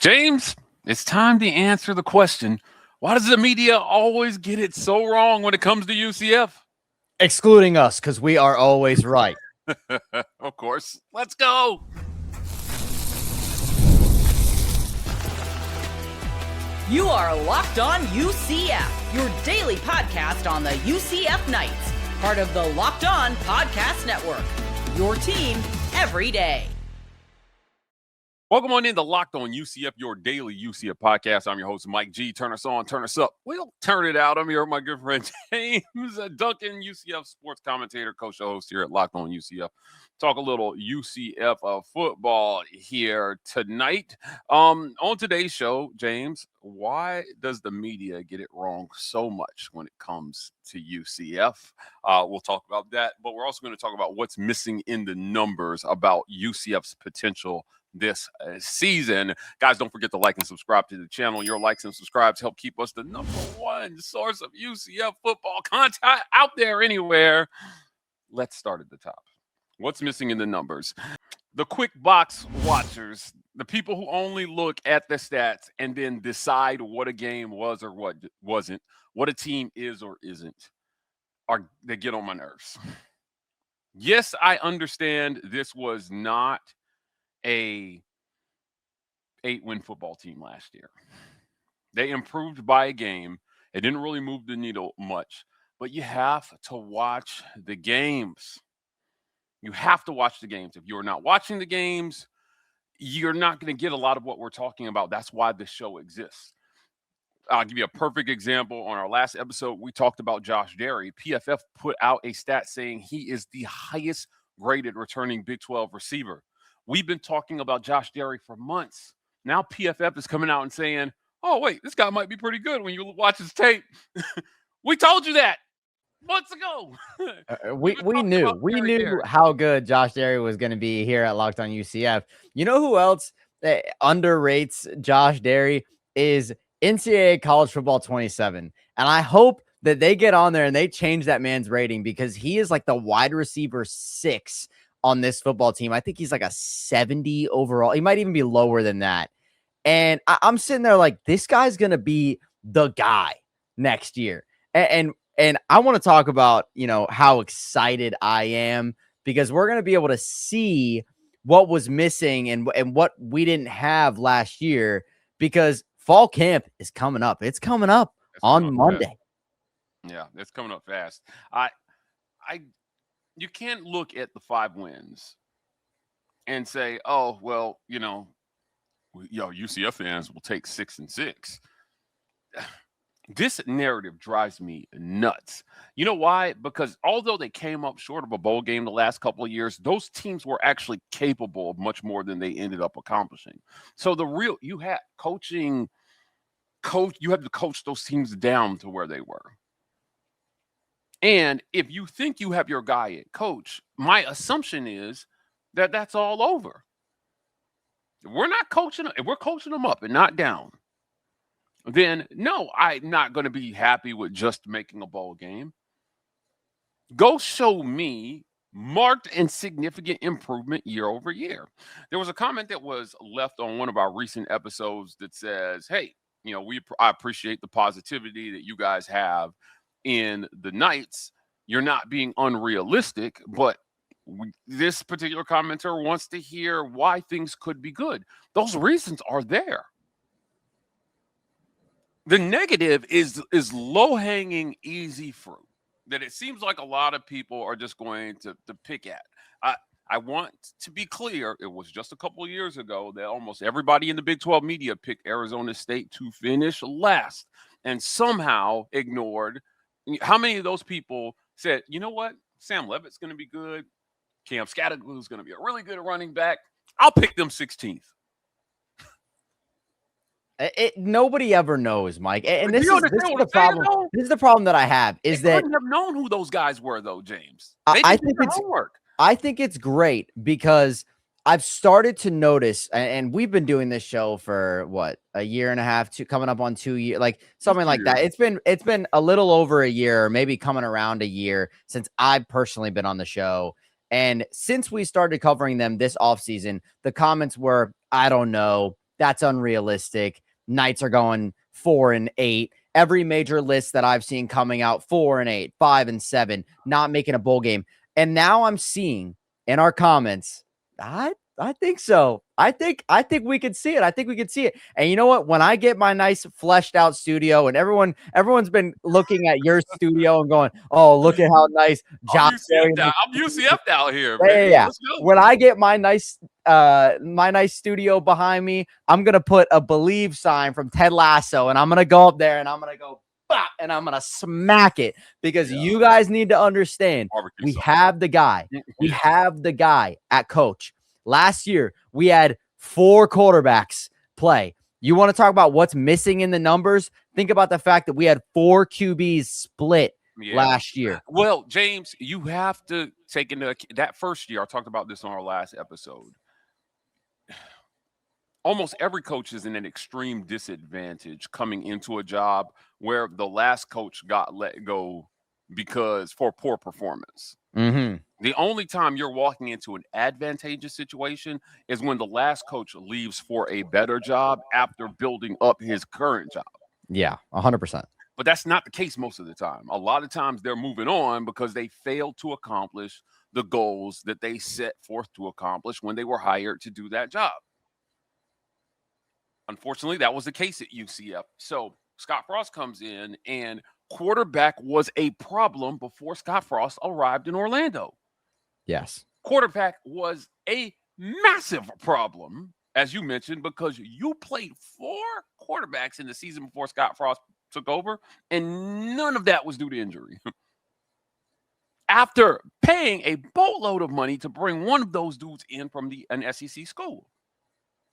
James, it's time to answer the question, why does the media always get it so wrong when it comes to UCF? Excluding us, because we are always right. Of course. Let's go. You are Locked On UCF, your daily podcast on the UCF Knights, part of the Locked On Podcast Network, your team every day. Welcome on into Locked On UCF, your daily UCF podcast. I'm your host, Mike G. Turn us on, turn us up. We'll turn it out. I'm here with my good friend, James Duncan, UCF sports commentator, coach, host here at Locked On UCF. Talk a little UCF football here tonight. On today's show, James, why does the media get it wrong so much when it comes to UCF? We'll talk about that, but we're also going to talk about what's missing in the numbers about UCF's potential this season. Guys, don't forget to like and subscribe to the channel. Your likes and subscribes help keep us the number one source of UCF football content out there anywhere. Let's start at the top. What's missing in the numbers? The quick box watchers, the people who only look at the stats and then decide what a game was or what wasn't, what a team is or isn't, they get on my nerves. Yes, I understand this was not a 8-win football team last year. They improved by a game. It didn't really move the needle much, but you have to watch the games. You have to watch the games. If you're not watching the games, you're not going to get a lot of what we're talking about. That's why the show exists. I'll give you a perfect example. On our last episode, we talked about Josh Derry. PFF put out a stat saying he is the highest graded returning Big 12 receiver. We've been talking about Josh Derry for months. Now PFF is coming out and saying, oh, wait, this guy might be pretty good when you watch his tape. We told you that months ago. We knew how good Josh Derry was going to be here at Locked On UCF. You know who else underrates Josh Derry is NCAA College Football 27. And I hope that they get on there and they change that man's rating, because he is like the wide receiver 6 on this football team. I think he's like a 70 overall. He might even be lower than that. And I'm sitting there like, this guy's going to be the guy next year. And I want to talk about, how excited I am, because we're going to be able to see what was missing and what we didn't have last year, because fall camp is coming up. It's coming up on Monday. Yeah, it's coming up fast. You can't look at the 5 wins and say, oh, well, UCF fans will take 6 and 6. This narrative drives me nuts. You know why? Because although they came up short of a bowl game the last couple of years, those teams were actually capable of much more than they ended up accomplishing. So you had to coach those teams down to where they were. And if you think you have your guy at coach, my assumption is that that's all over. We're not coaching. If we're coaching them up and not down, then no, I'm not going to be happy with just making a bowl game. Go show me marked and significant improvement year over year. There was a comment that was left on one of our recent episodes that says, hey, I appreciate the positivity that you guys have in the Knights. You're not being unrealistic, but this particular commenter wants to hear why things could be good. Those reasons are there. The negative is low-hanging, easy fruit that it seems like a lot of people are just going to pick at. I want to be clear, it was just a couple of years ago that almost everybody in the Big 12 media picked Arizona State to finish last and somehow ignored. How many of those people said, you know what, Sam Levitt's going to be good, Cam Scatterglue's going to be a really good running back, I'll pick them 16th. Nobody ever knows, Mike. And this is the problem. This is the problem that I have is that couldn't have known who those guys were, though, James. I think it's great because I've started to notice, and we've been doing this show for what, a year and a half, coming up on 2 years, like something like that. It's been a little over a year, maybe coming around a year since I've personally been on the show. And since we started covering them this offseason, the comments were, I don't know. that's unrealistic. Knights are going 4-8. Every major list that I've seen coming out 4-8, 5-7, not making a bowl game. And now I'm seeing in our comments, I think so. I think we could see it. I think we could see it. And you know what? When I get my nice fleshed out studio, and everyone's been looking at your studio and going, "Oh, look at how nice Josh." I'm UCF out here, baby. Yeah. Let's go. When I get my nice studio behind me, I'm gonna put a believe sign from Ted Lasso, and I'm gonna go up there and I'm gonna go, bop, and I'm gonna smack it because you guys need to understand. We have the guy. We have the guy at coach. Last year, we had 4 quarterbacks play. You want to talk about what's missing in the numbers? Think about the fact that we had 4 QBs split last year. Well, James, you have to take into that first year. I talked about this on our last episode. Almost every coach is in an extreme disadvantage coming into a job where the last coach got let go for poor performance. Mm-hmm. The only time you're walking into an advantageous situation is when the last coach leaves for a better job after building up his current job. Yeah, 100%. But that's not the case most of the time. A lot of times they're moving on because they failed to accomplish the goals that they set forth to accomplish when they were hired to do that job. Unfortunately, that was the case at UCF. So Scott Frost comes in, and quarterback was a problem before Scott Frost arrived in Orlando. Yes. Quarterback was a massive problem, as you mentioned, because you played 4 quarterbacks in the season before Scott Frost took over, and none of that was due to injury. After paying a boatload of money to bring one of those dudes in from an SEC school,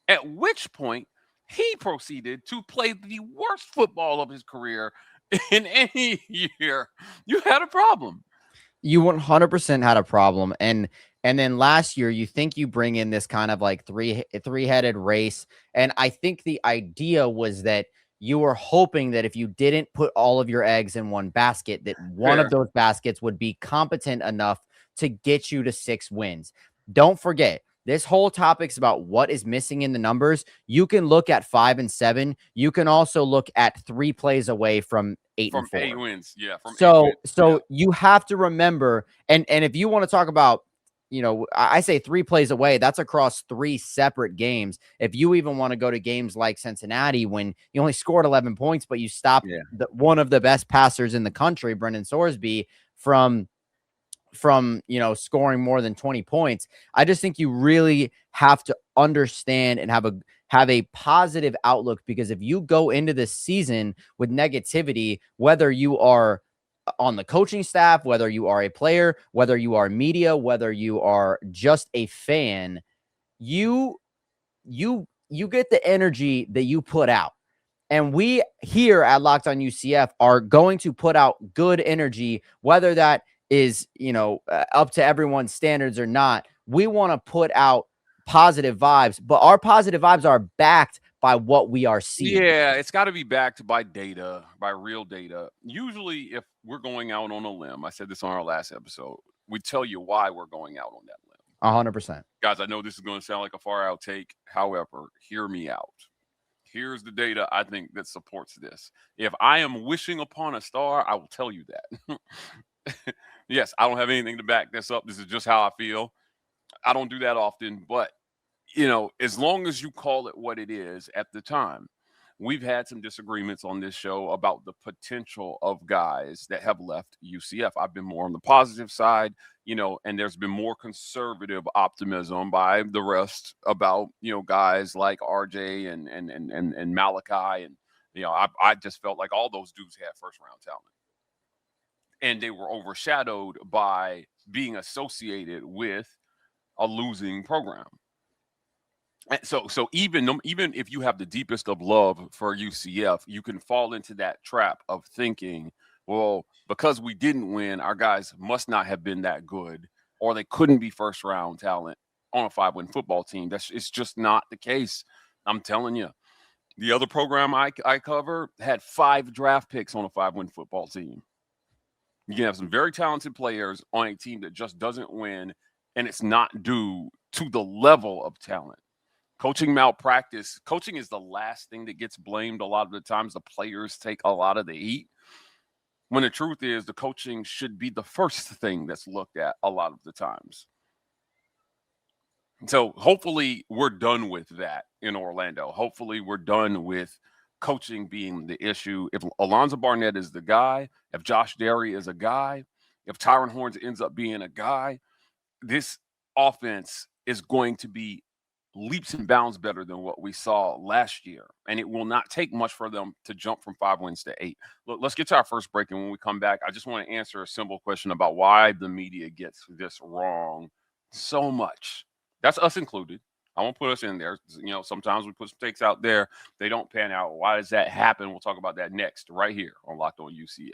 at which point he proceeded to play the worst football of his career in any year. You had a problem. You 100% had a problem. And then last year, you think you bring in this kind of like three-headed race. And I think the idea was that you were hoping that if you didn't put all of your eggs in one basket, that one of those baskets would be competent enough to get you to 6 wins. Don't forget, this whole topic's about what is missing in the numbers. You can look at 5-7. You can also look at 3 plays away from 8 and 4. 8 wins. Yeah. So you have to remember, and if you want to talk about, I say 3 plays away, that's across 3 separate games. If you even want to go to games like Cincinnati, when you only scored 11 points, but you stopped one of the best passers in the country, Brendan Sorsby, from scoring more than 20 points. I just think you really have to understand and have a positive outlook, because if you go into this season with negativity, whether you are on the coaching staff, whether you are a player, whether you are media, whether you are just a fan, you get the energy that you put out. And we here at Locked On UCF are going to put out good energy, whether that is, up to everyone's standards or not. We want to put out positive vibes, but our positive vibes are backed by what we are seeing. Yeah, it's got to be backed by data, by real data. Usually, if we're going out on a limb, I said this on our last episode, we tell you why we're going out on that limb. 100%. Guys, I know this is going to sound like a far out take. However, hear me out. Here's the data I think that supports this. If I am wishing upon a star, I will tell you that. Yes, I don't have anything to back this up. This is just how I feel. I don't do that often, but as long as you call it what it is at the time. We've had some disagreements on this show about the potential of guys that have left UCF. I've been more on the positive side, and there's been more conservative optimism by the rest about, guys like RJ and Malachi. And, I just felt like all those dudes had first round talent. And they were overshadowed by being associated with a losing program. So even if you have the deepest of love for UCF, you can fall into that trap of thinking, well, because we didn't win, our guys must not have been that good, or they couldn't be first round talent on a 5-win football team. It's just not the case. I'm telling you. The other program I cover had 5 draft picks on a 5-win football team. You can have some very talented players on a team that just doesn't win, and it's not due to the level of talent. Coaching malpractice. Coaching is the last thing that gets blamed. A lot of the times the players take a lot of the heat, when the truth is the coaching should be the first thing that's looked at a lot of the times. So hopefully we're done with that in Orlando. Hopefully we're done with coaching being the issue. If Alonza Barnett is the guy, if Josh Derry is a guy, if Tyron Horns ends up being a guy, this offense is going to be leaps and bounds better than what we saw last year. And it will not take much for them to jump from 5 wins to 8. Look, let's get to our first break. And when we come back, I just want to answer a simple question about why the media gets this wrong so much. That's us included. I won't put us in there. You know, sometimes we put stakes out there. They don't pan out. Why does that happen? We'll talk about that next right here on Locked On UCF.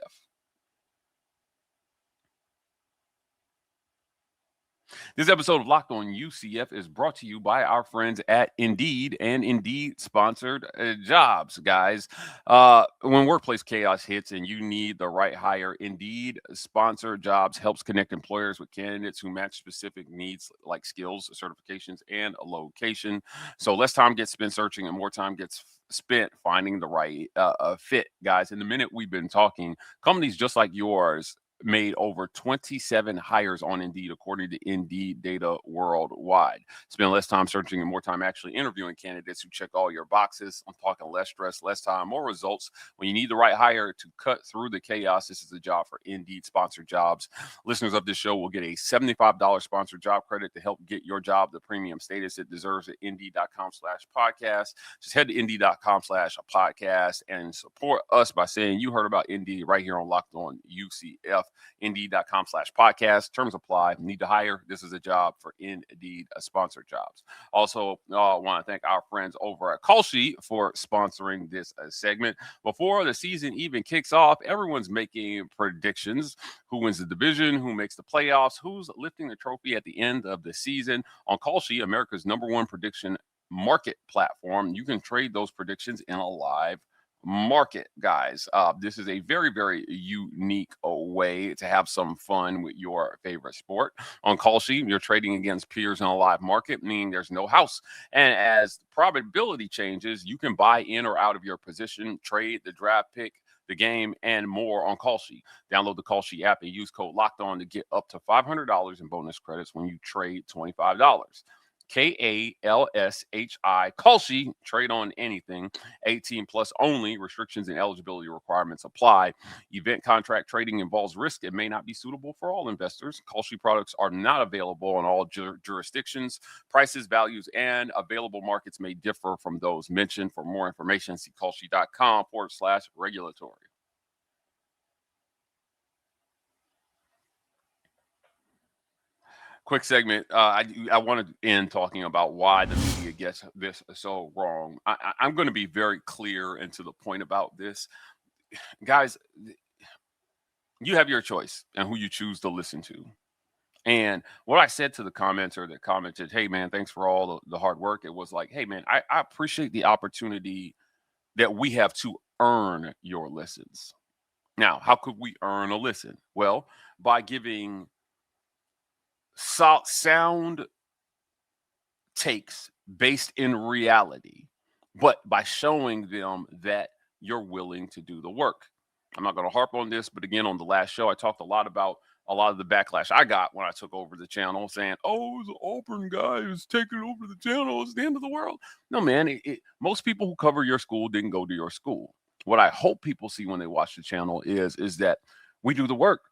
This episode of Locked On UCF is brought to you by our friends at Indeed and Indeed sponsored jobs, guys. When workplace chaos hits and you need the right hire, Indeed sponsored jobs helps connect employers with candidates who match specific needs like skills, certifications, and a location. So less time gets spent searching and more time gets spent finding the right fit, guys. In the minute we've been talking, companies just like yours made over 27 hires on Indeed, according to Indeed data worldwide. Spend less time searching and more time actually interviewing candidates who check all your boxes. I'm talking less stress, less time, more results. When you need the right hire to cut through the chaos, this is the job for Indeed sponsored jobs. Listeners of this show will get a $75 sponsored job credit to help get your job the premium status it deserves at Indeed.com/podcast. Just head to Indeed.com/podcast and support us by saying you heard about Indeed right here on Locked On UCF. Indeed.com/podcast. Terms apply. Need to hire? This is a job for Indeed sponsored jobs. Also, I want to thank our friends over at Kalshi for sponsoring this segment. Before the season even kicks off, everyone's making predictions. Who wins the division? Who makes the playoffs? Who's lifting the trophy at the end of the season? On Kalshi, America's #1 prediction market platform, you can trade those predictions in a live market, guys. This is a very, very unique way to have some fun with your favorite sport. On Kalshi, you're trading against peers in a live market, meaning there's no house. And as the probability changes, you can buy in or out of your position, trade the draft pick, the game, and more on Kalshi. Download the Kalshi app and use code LOCKEDON to get up to $500 in bonus credits when you trade $25. KALSHI, Kalshi, trade on anything, 18 plus only, restrictions and eligibility requirements apply. Event contract trading involves risk and may not be suitable for all investors. Kalshi products are not available in all jurisdictions. Prices, values, and available markets may differ from those mentioned. For more information, see Kalshi.com/regulatory. Quick segment. I wanted to end talking about why the media gets this so wrong. I'm going to be very clear and to the point about this. Guys, you have your choice and who you choose to listen to. And what I said to the commenter that commented, hey, man, thanks for all the hard work. It was like, hey, man, I appreciate the opportunity that we have to earn your listens. Now, how could we earn a listen? Well, by giving sound takes based in reality, but by showing them that you're willing to do the work. I'm not going to harp on this, but again, on the last show, I talked a lot about a lot of the backlash I got when I took over the channel, saying, oh, the Auburn guy who's taking over the channel. It's the end of the world. No, man, most people who cover your school didn't go to your school. What I hope people see when they watch the channel is that we do the work.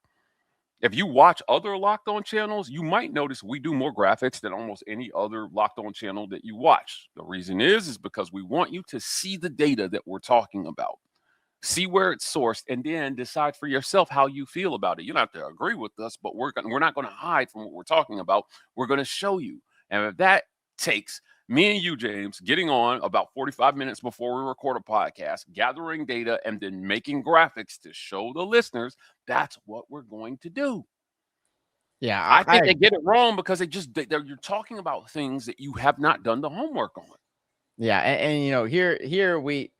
If you watch other Locked On channels, you might notice we do more graphics than almost any other Locked On channel that you watch. The reason is because we want you to see the data that we're talking about, see where it's sourced, and then decide for yourself how you feel about it. You don't have to agree with us, but we're not going to hide from what we're talking about. We're going to show you. And if that takes me and you, James, getting on about 45 minutes before we record a podcast, gathering data, and then making graphics to show the listeners, that's what we're going to do. Yeah, I think they get it wrong because you're talking about things that you have not done the homework on. Yeah, and you know, here we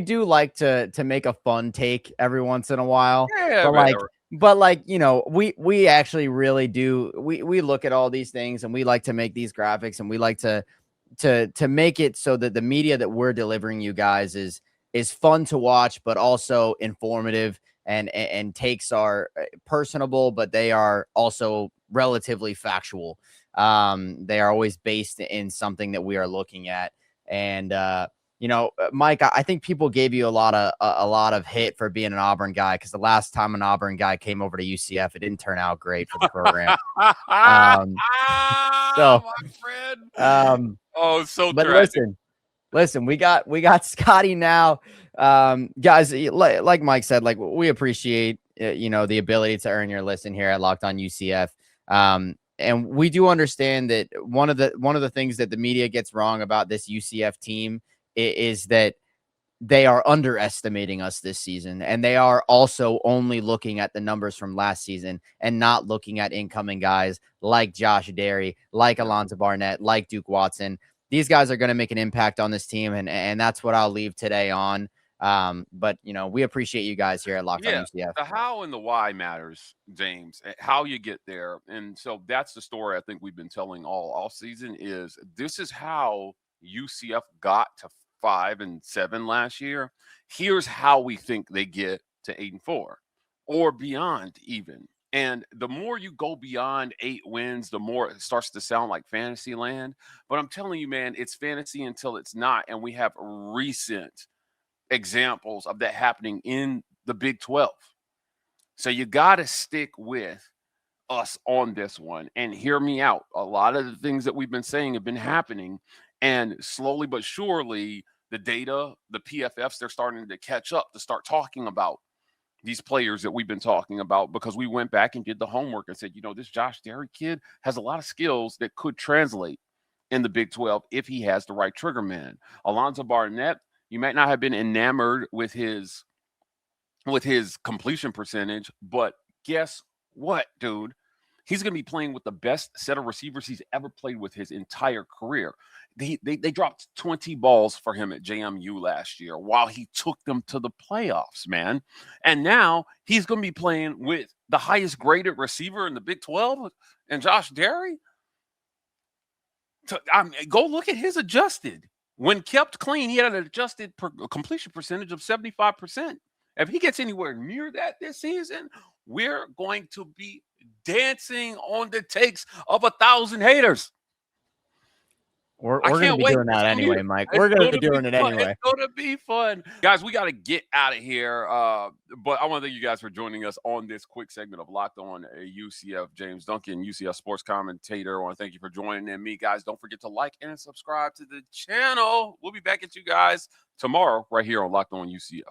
do like to make a fun take every once in a while. Yeah, but like, you know, we actually really do. We look at all these things and we like to make these graphics and we like to to make it so that the media that we're delivering you guys is fun to watch, but also informative, and takes are personable, but they are also relatively factual. They are always based in something that we are looking at. And Mike, I think people gave you a lot of hit for being an Auburn guy, because the last time an Auburn guy came over to UCF, it didn't turn out great for the program. So, my friend. So but tragic. listen, we got Scotty now. Guys, like Mike said, like, we appreciate the ability to earn your listen here at Locked On UCF. And we do understand that one of the things that the media gets wrong about this UCF team is that they are underestimating us this season, and they are also only looking at the numbers from last season and not looking at incoming guys like Josh Derry, like Alonza Barnett, like Duke Watson. These guys are going to make an impact on this team, and that's what I'll leave today on. But we appreciate you guys here at Locked On UCF. The how and the why matters, James. How you get there, and so that's the story I think we've been telling all season. Is this is how UCF got to 5-7 last year. Here's how we think they get to 8-4 or beyond even. And the more you go beyond 8 wins, the more it starts to sound like fantasy land. But I'm telling you, man, it's fantasy until it's not. And we have recent examples of that happening in the Big 12. So you got to stick with us on this one and hear me out. A lot of the things that we've been saying have been happening. And slowly but surely, the data, the PFFs, they're starting to catch up to start talking about these players that we've been talking about, because we went back and did the homework and said, this Josh Derry kid has a lot of skills that could translate in the Big 12 if he has the right trigger man. Alonza Barnett, you might not have been enamored with his completion percentage, but guess what, dude? He's going to be playing with the best set of receivers he's ever played with his entire career. They dropped 20 balls for him at JMU last year while he took them to the playoffs, man. And now he's going to be playing with the highest graded receiver in the Big 12 and Josh Derry. Go look at his adjusted. When kept clean, he had an adjusted completion percentage of 75%. If he gets anywhere near that this season, we're going to be dancing on the takes of 1,000 haters. We're going to be doing that anyway, Mike. We're going to be doing it anyway. It's going to be fun. Guys, we got to get out of here. But I want to thank you guys for joining us on this quick segment of Locked On UCF. James Duncan, UCF sports commentator. I want to thank you for joining me, guys. Don't forget to like and subscribe to the channel. We'll be back at you guys tomorrow right here on Locked On UCF.